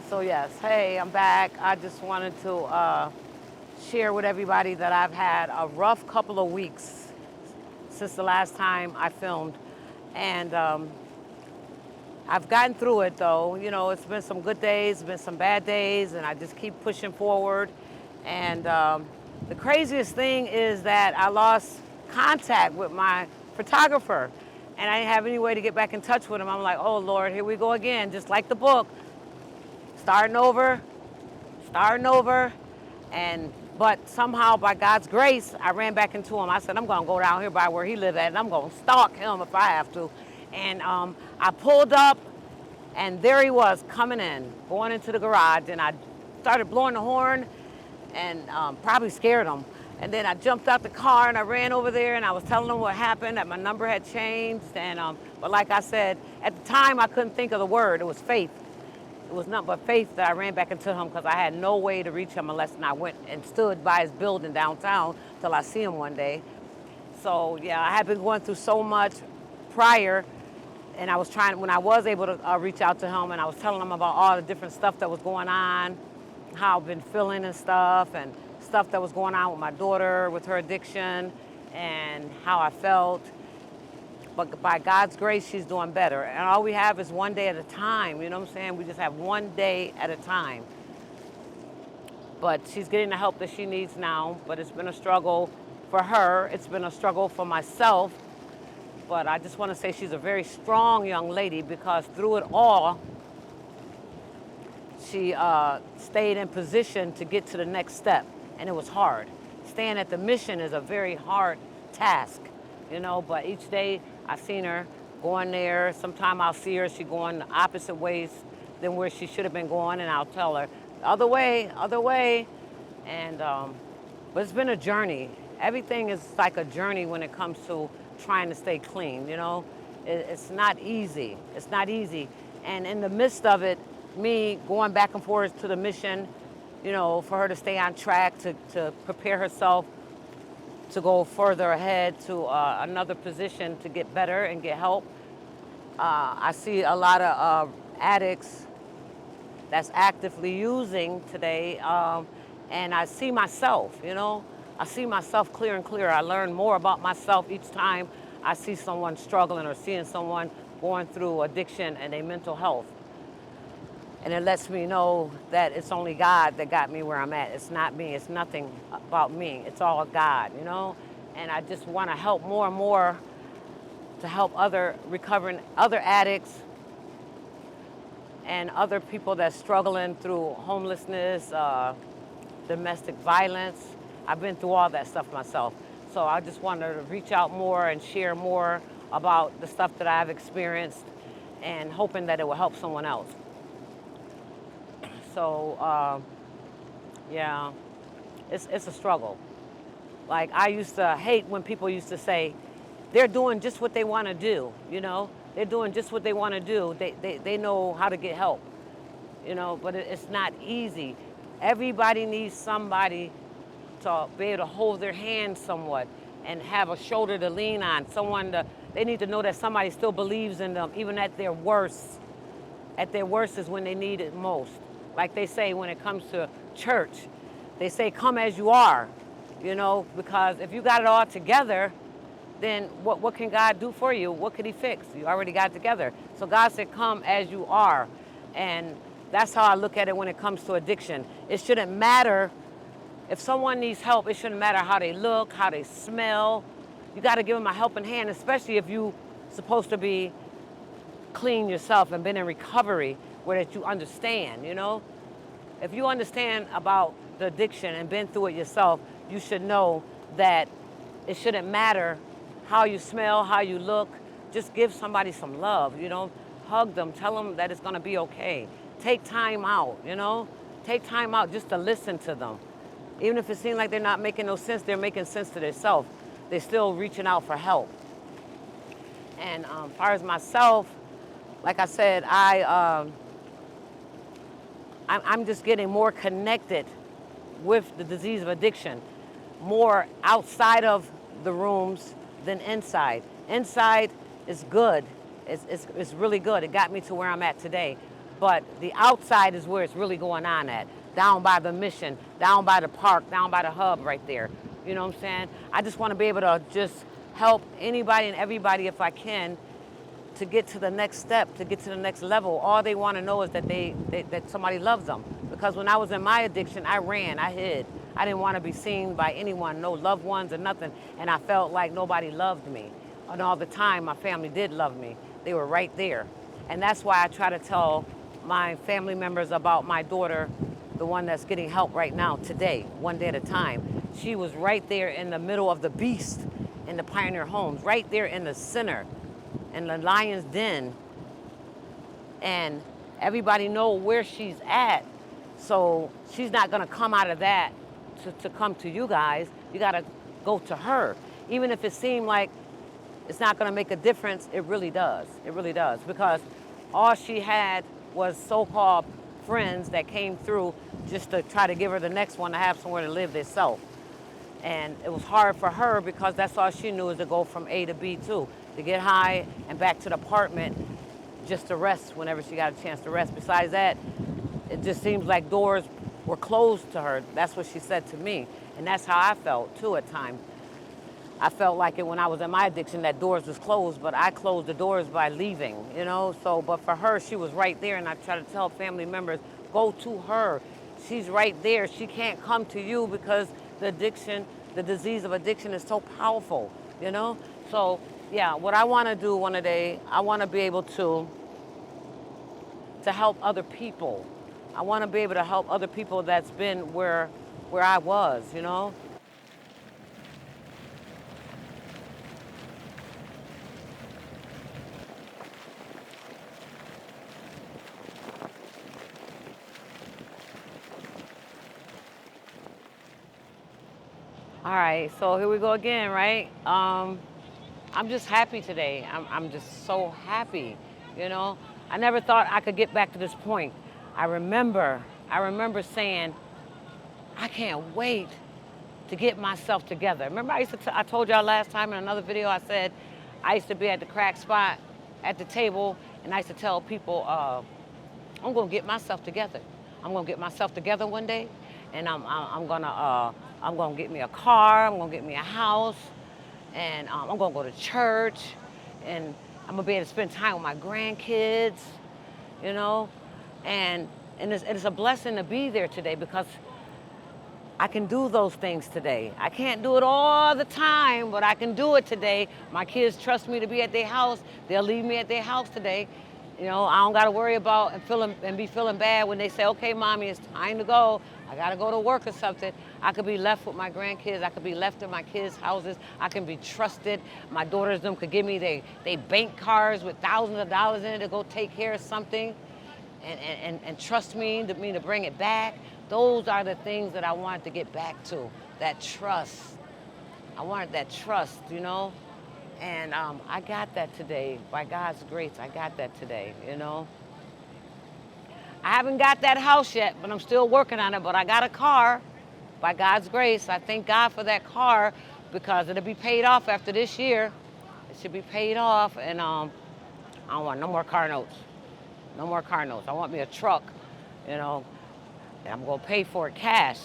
So yes, hey, I'm back. I just wanted to share with everybody that I've had a rough couple of weeks since the last time I filmed, and I've gotten through it though. You know, it's been some good days, been some bad days, and I just keep pushing forward. And the craziest thing is that I lost contact with my photographer, and I didn't have any way to get back in touch with him. I'm like, oh Lord, here we go again, just like the book, starting over, starting over. And but somehow by God's grace, I ran back into him. I said, I'm gonna go down here by where he lived at, and I'm gonna stalk him if I have to. And I pulled up, and there he was coming in, going into the garage, and I started blowing the horn, and probably scared him. And then I jumped out the car and I ran over there, and I was telling him what happened, that my number had changed. And but like I said, at the time I couldn't think of the word. It was faith. It was nothing but faith that I ran back into him, because I had no way to reach him unless I went and stood by his building downtown till I see him one day. So yeah, I had been going through so much prior, and I was trying, when I was able to reach out to him, and I was telling him about all the different stuff that was going on, how I've been feeling and stuff that was going on with my daughter, with her addiction, and how I felt. But by God's grace, she's doing better. And all we have is one day at a time, you know what I'm saying? We just have one day at a time. But she's getting the help that she needs now, but it's been a struggle for her. It's been a struggle for myself. But I just want to say she's a very strong young lady, because through it all, she stayed in position to get to the next step. And it was hard. Staying at the mission is a very hard task, you know, but each day I've seen her going there. Sometime I'll see her, she going the opposite ways than where she should have been going, and I'll tell her, other way. And, but it's been a journey. Everything is like a journey when it comes to trying to stay clean, you know. It's not easy. It's not easy. And in the midst of it, me going back and forth to the mission, you know, for her to stay on track, to prepare herself to go further ahead to another position to get better and get help. I see a lot of addicts that's actively using today, and I see myself, you know. I see myself clear and clear. I learn more about myself each time I see someone struggling or seeing someone going through addiction and their mental health. And it lets me know that it's only God that got me where I'm at. It's not me. It's nothing about me. It's all God, you know? And I just want to help more and more to help other addicts and other people that's struggling through homelessness, domestic violence. I've been through all that stuff myself. So I just wanted to reach out more and share more about the stuff that I've experienced, and hoping that it will help someone else. So, yeah, it's a struggle. Like, I used to hate when people used to say, they're doing just what they want to do, you know? They're doing just what they want to do. They know how to get help, you know, but it's not easy. Everybody needs somebody to be able to hold their hand somewhat and have a shoulder to lean on. They need to know that somebody still believes in them, even at their worst. At their worst is when they need it most. Like they say when it comes to church, they say, come as you are, you know, because if you got it all together, then what can God do for you? What could he fix? You already got it together. So God said, come as you are. And that's how I look at it when it comes to addiction. It shouldn't matter. If someone needs help, it shouldn't matter how they look, how they smell. You got to give them a helping hand, especially if you're supposed to be clean yourself and been in recovery, where that you understand, you know? If you understand about the addiction and been through it yourself, you should know that it shouldn't matter how you smell, how you look. Just give somebody some love, you know? Hug them, tell them that it's gonna be okay. Take time out, you know? Take time out just to listen to them. Even if it seems like they're not making no sense, they're making sense to themselves. They're still reaching out for help. And as far as myself, like I said, I'm just getting more connected with the disease of addiction, more outside of the rooms than inside. Inside is good. It's really good. It got me to where I'm at today. but the outside is where it's really going on at. Down by the Mission, down by the park, down by the hub right there. You know what I'm saying? I just want to be able to just help anybody and everybody if I can to get to the next step, to get to the next level. All they want to know is that that somebody loves them. Because when I was in my addiction, I ran, I hid. I didn't want to be seen by anyone, no loved ones or nothing. And I felt like nobody loved me. And all the time, my family did love me. They were right there. And that's why I try to tell my family members about my daughter, the one that's getting help right now, today, one day at a time. She was right there in the middle of the beast in the Pioneer Homes, right there in the center, in the lion's den. And everybody know where she's at. So she's not gonna come out of that to come to you guys. You gotta go to her. Even if it seemed like it's not gonna make a difference, it really does. It really does. Because all she had was so-called friends that came through just to try to give her the next one to have somewhere to live themselves. And it was hard for her because that's all she knew is to go from A to B too, to get high and back to the apartment just to rest whenever she got a chance to rest. Besides that, it just seems like doors were closed to her. That's what she said to me. And that's how I felt too at times. I felt like it when I was in my addiction that doors was closed, but I closed the doors by leaving, you know? So, but for her, she was right there, and I try to tell family members, go to her. She's right there. She can't come to you because the addiction, the disease of addiction is so powerful, you know? So, yeah, what I want to do one day, I want to be able to help other people. I want to be able to help other people that's been where I was, you know? All right, so here we go again, right? I'm just happy today. I'm just so happy, you know? I never thought I could get back to this point. I remember saying, I can't wait to get myself together. Remember I told y'all last time in another video, I said, I used to be at the crack spot at the table, and I used to tell people, I'm gonna get myself together. I'm gonna get myself together one day, and I'm gonna get me a car, I'm gonna get me a house, and I'm gonna go to church, and I'm gonna be able to spend time with my grandkids, you know, and it's a blessing to be there today because I can do those things today. I can't do it all the time, but I can do it today. My kids trust me to be at their house. They'll leave me at their house today. You know, I don't gotta worry about and be feeling bad when they say, okay, mommy, it's time to go. I gotta go to work or something. I could be left with my grandkids. I could be left in my kids' houses. I can be trusted. My daughters, them could give me they bank cards with thousands of dollars in it to go take care of something and trust me to bring it back. Those are the things that I wanted to get back to, that trust. I wanted that trust, you know? And I got that today. By God's grace, I got that today, you know? I haven't got that house yet, but I'm still working on it, but I got a car. By God's grace, I thank God for that car because it'll be paid off after this year. It should be paid off, and I don't want no more car notes. No more car notes. I want me a truck, you know, and I'm gonna pay for it cash.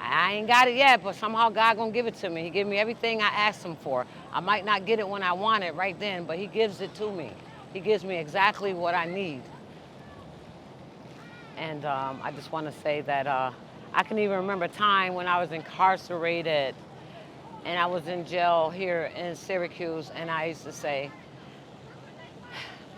I ain't got it yet, but somehow God gonna give it to me. He gave me everything I asked him for. I might not get it when I want it right then, but he gives it to me. He gives me exactly what I need. And I just want to say that I can even remember a time when I was incarcerated and I was in jail here in Syracuse, and I used to say,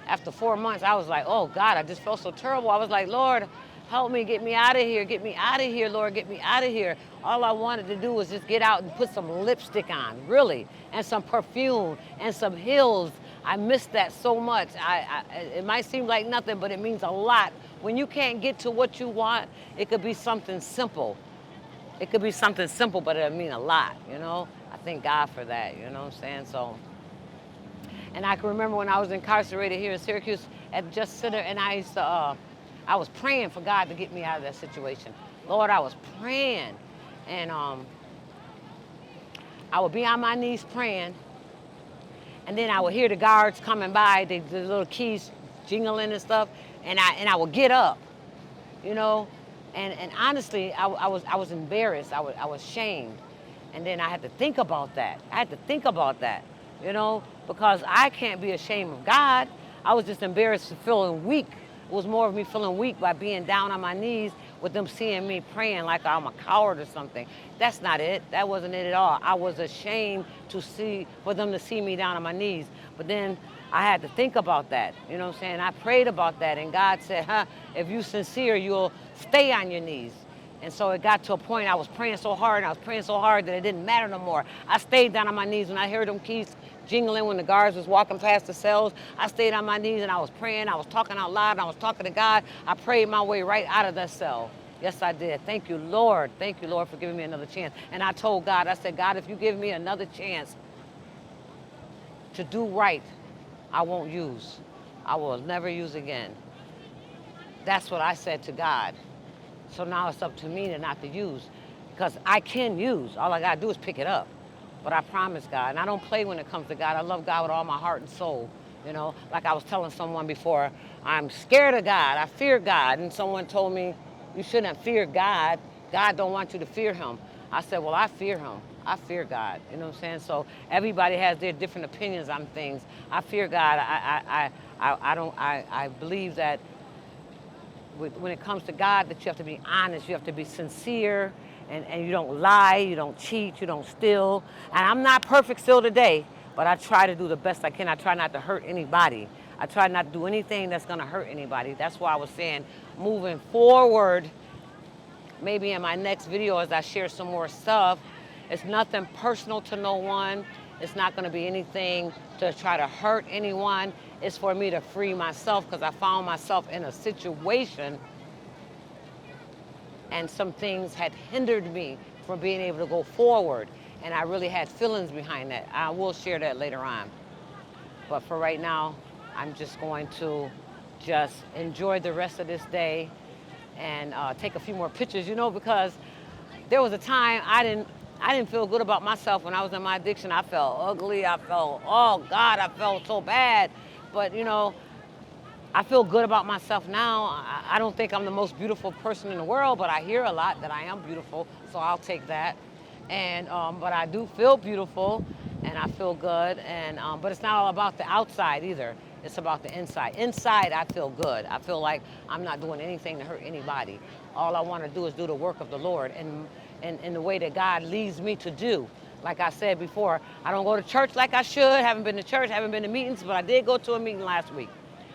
after 4 months, I was like, oh God, I just felt so terrible. I was like, Lord, help me, get me out of here, get me out of here, Lord, get me out of here. All I wanted to do was just get out and put some lipstick on, really, and some perfume and some heels. I miss that so much. It might seem like nothing, but it means a lot. When you can't get to what you want, it could be something simple. It could be something simple, but it'll mean a lot, you know? I thank God for that, you know what I'm saying? So, and I can remember when I was incarcerated here in Syracuse at the Justice Center, and I used to, I was praying for God to get me out of that situation. Lord, I was praying, and I would be on my knees praying, and then I would hear the guards coming by, the little keys jingling and stuff, and I would get up, you know, and honestly, I was embarrassed. I was shamed, and then I had to think about that. I had to think about that, you know, because I can't be ashamed of God. I was just embarrassed and feeling weak. It was more of me feeling weak by being down on my knees with them seeing me praying like I'm a coward or something. That's not it. That wasn't it at all. I was ashamed for them to see me down on my knees. But then I had to think about that. You know what I'm saying? I prayed about that, and God said, if you're sincere, you'll stay on your knees. And so it got to a point I was praying so hard, and I was praying so hard that it didn't matter no more. I stayed down on my knees when I heard them keys jingling when the guards was walking past the cells. I stayed on my knees and I was praying. I was talking out loud. And I was talking to God. I prayed my way right out of that cell. Yes, I did. Thank you, Lord. Thank you, Lord, for giving me another chance. And I told God, I said, God, if you give me another chance to do right, I won't use. I will never use again. That's what I said to God. So now it's up to me to not to use, because I can use. All I got to do is pick it up. But I promise God, and I don't play when it comes to God. I love God with all my heart and soul. You know, like I was telling someone before, I'm scared of God. I fear God. And someone told me, you shouldn't fear God. God don't want you to fear him. I said, well, I fear him. I fear God. You know what I'm saying? So everybody has their different opinions on things. I fear God. I believe that when it comes to God, that you have to be honest. You have to be sincere. And you don't lie, you don't cheat, you don't steal. And I'm not perfect still today, but I try to do the best I can. I try not to hurt anybody. I try not to do anything that's gonna hurt anybody. That's why I was saying, moving forward, maybe in my next video as I share some more stuff, it's nothing personal to no one. It's not gonna be anything to try to hurt anyone. It's for me to free myself, because I found myself in a situation and some things had hindered me from being able to go forward. And I really had feelings behind that. I will share that later on. But for right now, I'm just going to just enjoy the rest of this day and take a few more pictures, you know, because there was a time I didn't feel good about myself when I was in my addiction. I felt ugly. I felt, oh God, I felt so bad. But, you know, I feel good about myself now. I don't think I'm the most beautiful person in the world, but I hear a lot that I am beautiful, so I'll take that. And but I do feel beautiful, and I feel good. And but it's not all about the outside either. It's about the inside. Inside, I feel good. I feel like I'm not doing anything to hurt anybody. All I want to do is do the work of the Lord, and in the way that God leads me to do. Like I said before, I don't go to church like I should. Haven't been to church. Haven't been to meetings, but I did go to a meeting last week.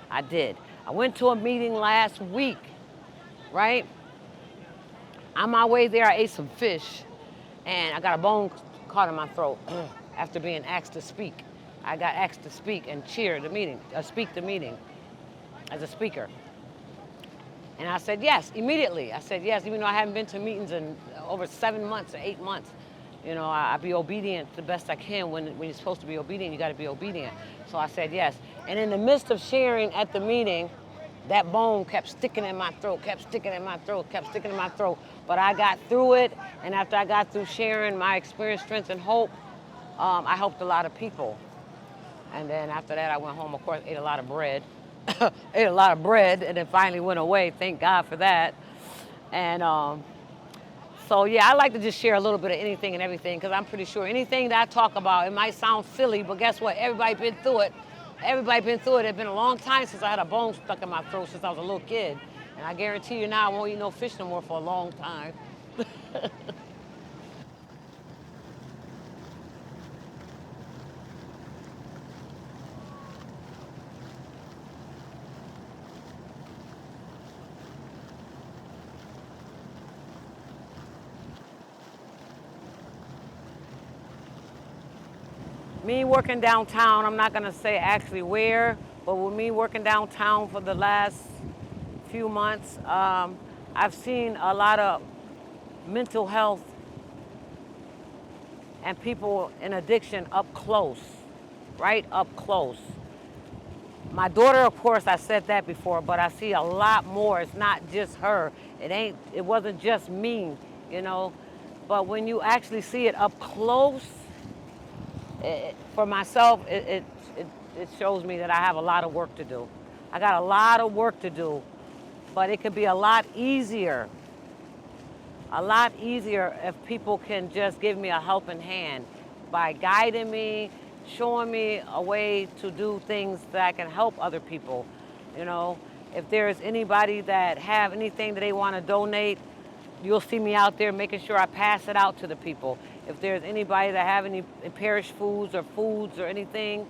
I did. I went to a meeting last week, right? On my way there, I ate some fish, and I got a bone caught in my throat after being asked to speak. I got asked to speak and cheer the meeting, speak the meeting as a speaker. And I said yes, immediately. I said yes, even though I haven't been to meetings in over 7 months or 8 months. You know, I be obedient the best I can. When you're supposed to be obedient, you got to be obedient. So I said yes. And in the midst of sharing at the meeting, that bone kept sticking in my throat, kept sticking in my throat, kept sticking in my throat. But I got through it, and after I got through sharing my experience, strength, and hope, I helped a lot of people. And then after that, I went home, of course, ate a lot of bread. Ate a lot of bread, and it finally went away. Thank God for that. And so, yeah, I like to just share a little bit of anything and everything, because I'm pretty sure anything that I talk about, it might sound silly, but guess what? Everybody been through it. Everybody been through it. It's been a long time since I had a bone stuck in my throat since I was a little kid. And I guarantee you now I won't eat no fish no more for a long time. Me working downtown, I'm not gonna say actually where, but with me working downtown for the last few months, I've seen a lot of mental health and people in addiction up close, right up close. My daughter, of course, I said that before, but I see a lot more. It's not just her. It wasn't just me, you know. But when you actually see it up close, for myself, it shows me that I have a lot of work to do. I I got a lot of work to do, but it could be a lot easier if people can just give me a helping hand by guiding me, showing me a way to do things that can help other people. You know, if there's anybody that have anything that they want to donate, you'll see me out there making sure I pass it out to the people. If there's anybody that have any perished foods or anything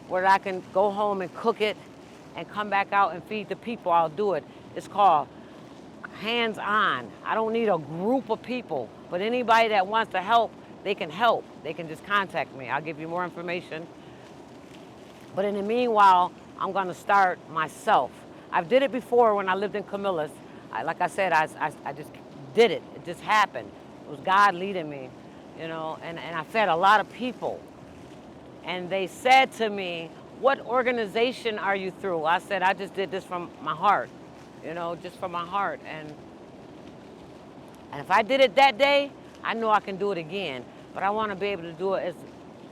where I can go home and cook it and come back out and feed the people, I'll do it. It's called hands-on. I don't need a group of people, but anybody that wants to help, they can help. They can just contact me. I'll give you more information. But in the meanwhile, I'm gonna start myself. I've did it before when I lived in Camillus. Like I said, I just did it. It just happened. It was God leading me, you know, and I fed a lot of people. And they said to me, what organization are you through? I said, I just did this from my heart, you know, just from my heart. And if I did it that day, I know I can do it again. But I want to be able to do it as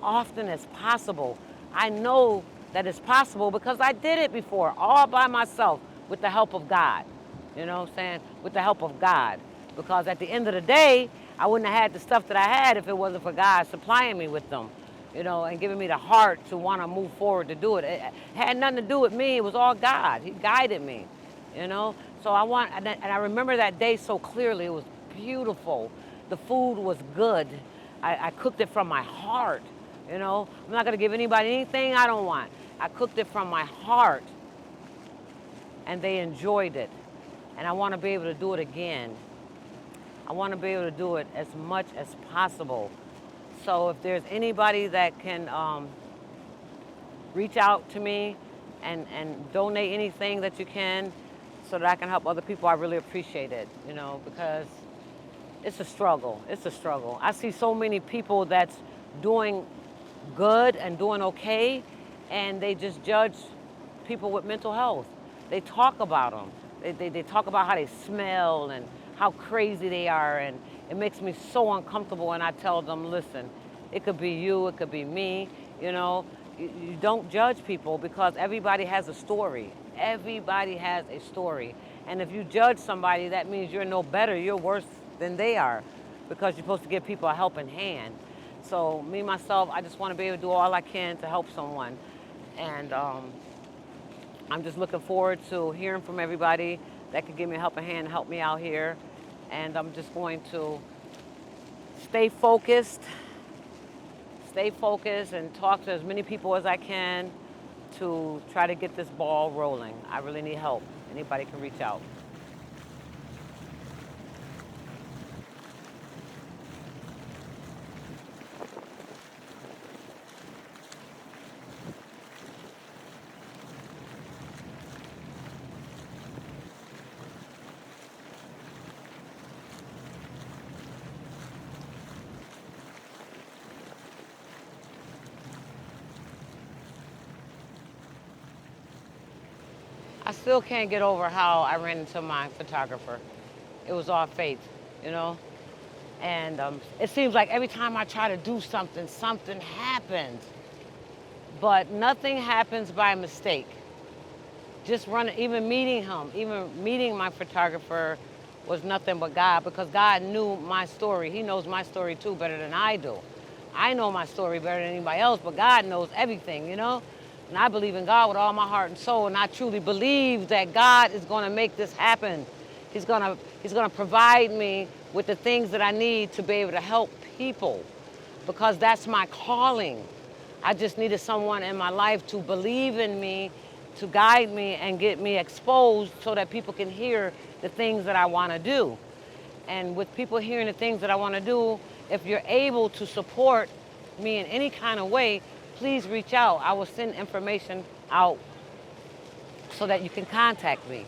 often as possible. I know that it's possible because I did it before, all by myself, with the help of God. You know what I'm saying? With the help of God. Because at the end of the day, I wouldn't have had the stuff that I had if it wasn't for God supplying me with them, you know, and giving me the heart to want to move forward to do it. It had nothing to do with me. It was all God. He guided me, you know. So and I remember that day so clearly. It was beautiful. The food was good. I cooked it from my heart, you know. I'm not going to give anybody anything I don't want. I cooked it from my heart, and they enjoyed it. And I want to be able to do it again. I want to be able to do it as much as possible. So if there's anybody that can reach out to me and donate anything that you can so that I can help other people, I really appreciate it, you know, because it's a struggle. It's a struggle. I see so many people that's doing good and doing okay, and they just judge people with mental health. They talk about them. They talk about how they smell and how crazy they are, and it makes me so uncomfortable. And I tell them, listen, it could be you, it could be me, you know. You don't judge people because everybody has a story. Everybody has a story. And if you judge somebody, that means you're no better, you're worse than they are, because you're supposed to give people a helping hand. So me, myself, I just want to be able to do all I can to help someone. And I'm just looking forward to hearing from everybody that could give me a helping hand and help me out here. And I'm just going to stay focused and talk to as many people as I can to try to get this ball rolling. I really need help. Anybody can reach out. I still can't get over how I ran into my photographer. It was all fate, you know? And it seems like every time I try to do something, something happens. But nothing happens by mistake. Just even meeting my photographer was nothing but God, because God knew my story. He knows my story too better than I do. I know my story better than anybody else, but God knows everything, you know? And I believe in God with all my heart and soul, and I truly believe that God is going to make this happen. He's going to provide me with the things that I need to be able to help people, because that's my calling. I just needed someone in my life to believe in me, to guide me and get me exposed so that people can hear the things that I want to do. And with people hearing the things that I want to do, if you're able to support me in any kind of way, please reach out. I will send information out so that you can contact me.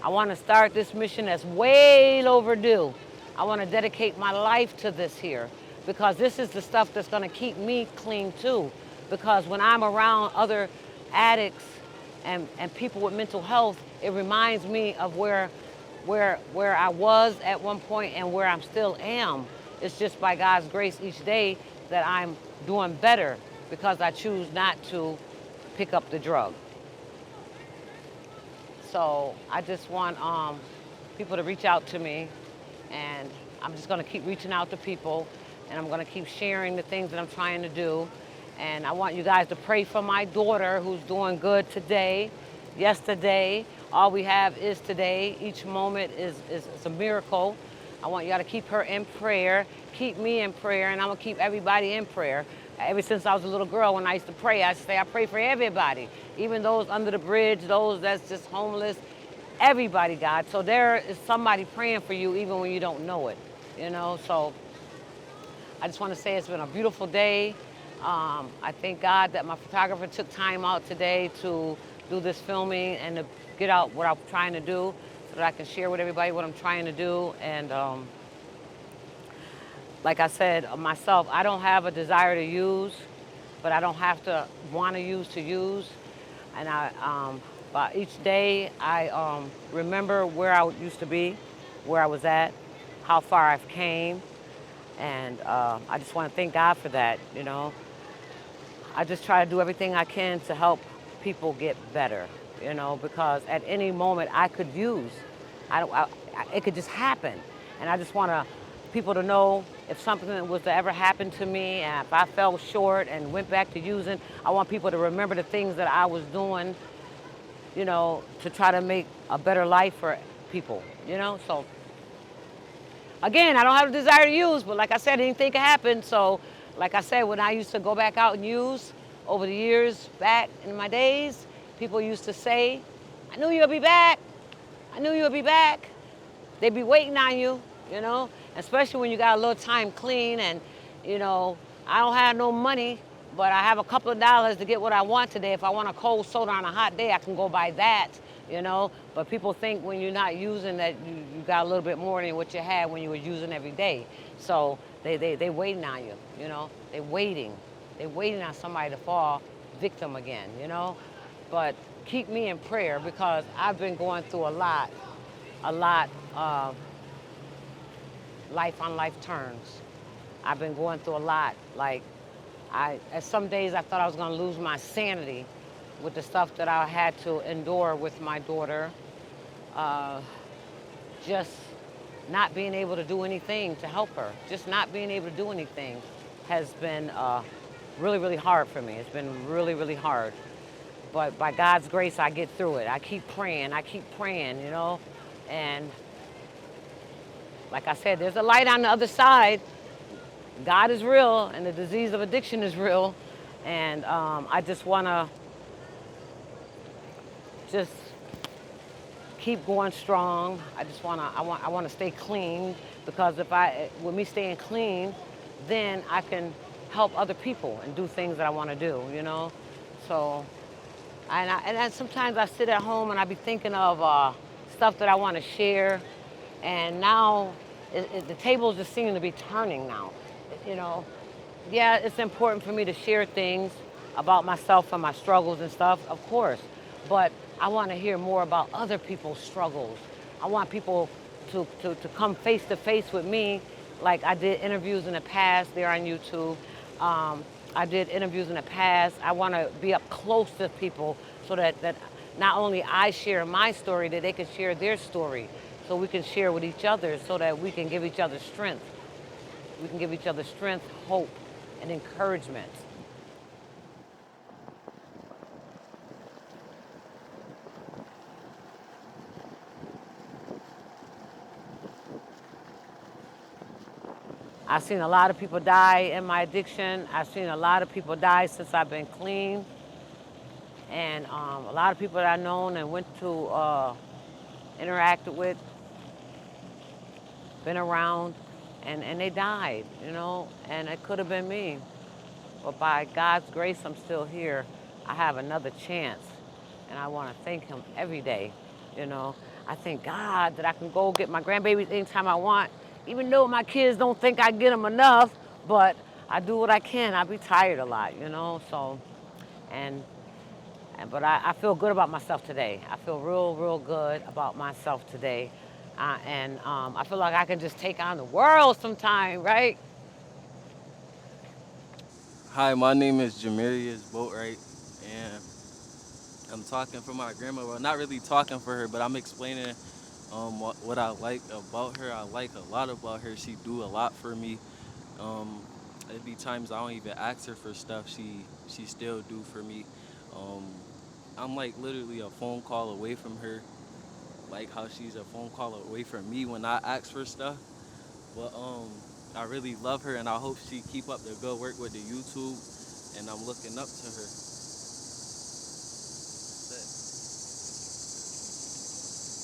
I want to start this mission that's way overdue. I want to dedicate my life to this here, because this is the stuff that's going to keep me clean too. Because when I'm around other addicts and people with mental health, it reminds me of where I was at one point and where I still am. It's just by God's grace each day that I'm doing better, because I choose not to pick up the drug. So I just want people to reach out to me, and I'm just going to keep reaching out to people, and I'm going to keep sharing the things that I'm trying to do. And I want you guys to pray for my daughter, who's doing good today, yesterday. All we have is today. Each moment is a miracle. I want y'all to keep her in prayer, keep me in prayer, and I'm going to keep everybody in prayer. Ever since I was a little girl, when I used to pray, I used to say, I pray for everybody, even those under the bridge, those that's just homeless, everybody, God. So there is somebody praying for you even when you don't know it, you know? So I just want to say it's been a beautiful day. I thank God that my photographer took time out today to do this filming and to get out what I'm trying to do so that I can share with everybody what I'm trying to do. And like I said, myself, I don't have a desire to use, but I don't have to want to use. And but each day I remember where I used to be, where I was at, how far I've came. And I just want to thank God for that, you know. I just try to do everything I can to help people get better, you know, because at any moment I could use. It could just happen. And I just want people to know if something was to ever happen to me and if I fell short and went back to using, I want people to remember the things that I was doing, you know, to try to make a better life for people, you know. So again, I don't have a desire to use, but like I said, anything can happen. So like I said, when I used to go back out and use over the years back in my days, people used to say, I knew you'll be back. I knew you'll be back. They'd be waiting on you, you know, especially when you got a little time clean and, you know, I don't have no money, but I have a couple of dollars to get what I want today. If I want a cold soda on a hot day, I can go buy that, you know. But people think when you're not using that you got a little bit more than what you had when you were using every day. So they waiting on you, you know. They waiting on somebody to fall victim again, you know. But keep me in prayer because I've been going through a lot of life on life turns. I've been going through a lot. Like, at some days I thought I was gonna lose my sanity with the stuff that I had to endure with my daughter. Just not being able to do anything to help her, just not being able to do anything has been really, really hard for me. It's been really, really hard. But by God's grace, I get through it. I keep praying, you know? And like I said, there's a light on the other side. God is real, and the disease of addiction is real. And I just wanna just keep going strong. I wanna stay clean, because with me staying clean, then I can help other people and do things that I wanna do, you know? So, and sometimes I sit at home and I be thinking of stuff that I wanna share, and now the tables just seem to be turning now, you know? Yeah, it's important for me to share things about myself and my struggles and stuff, of course, but I want to hear more about other people's struggles. I want people to come face to face with me, like I did interviews in the past. They're on YouTube. I did interviews in the past. I want to be up close to people so that not only I share my story, that they can share their story, so we can share with each other, so that we can give each other strength. We can give each other strength, hope, and encouragement. I've seen a lot of people die in my addiction. I've seen a lot of people die since I've been clean. And a lot of people that I've known and went to, interacted with, been around, and they died, you know, and it could have been me. But by God's grace, I'm still here. I have another chance, and I want to thank him every day, you know. I thank God that I can go get my grandbabies anytime I want, even though my kids don't think I get them enough, but I do what I can. I be tired a lot, you know, so, but I feel good about myself today. I feel real, real good about myself today. And I feel like I can just take on the world sometime, right? Hi, my name is Corrine Boatwright, and I'm talking for my grandma. Well, not really talking for her, but I'm explaining what I like about her. I like a lot about her. She do a lot for me. Um, it be times I don't even ask her for stuff. She still do for me. Um, I'm like literally a phone call away from her. Like how she's a phone call away from me when I ask for stuff. But I really love her, and I hope she keep up the good work with the YouTube. And I'm looking up to her.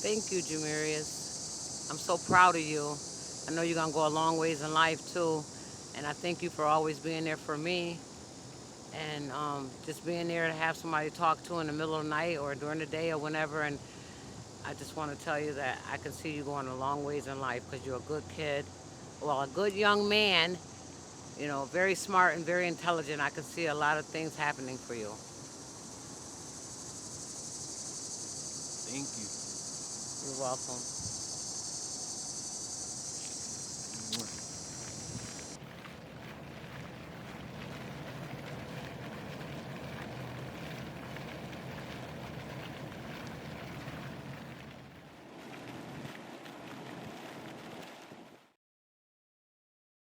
Thank you, Jamarius. I'm so proud of you. I know you're gonna go a long ways in life too, and I thank you for always being there for me and just being there to have somebody to talk to in the middle of the night or during the day or whenever. And I just want to tell you that I can see you going a long ways in life because you're a good kid, well, a good young man. You know, very smart and very intelligent. I can see a lot of things happening for you. Thank you. You're welcome.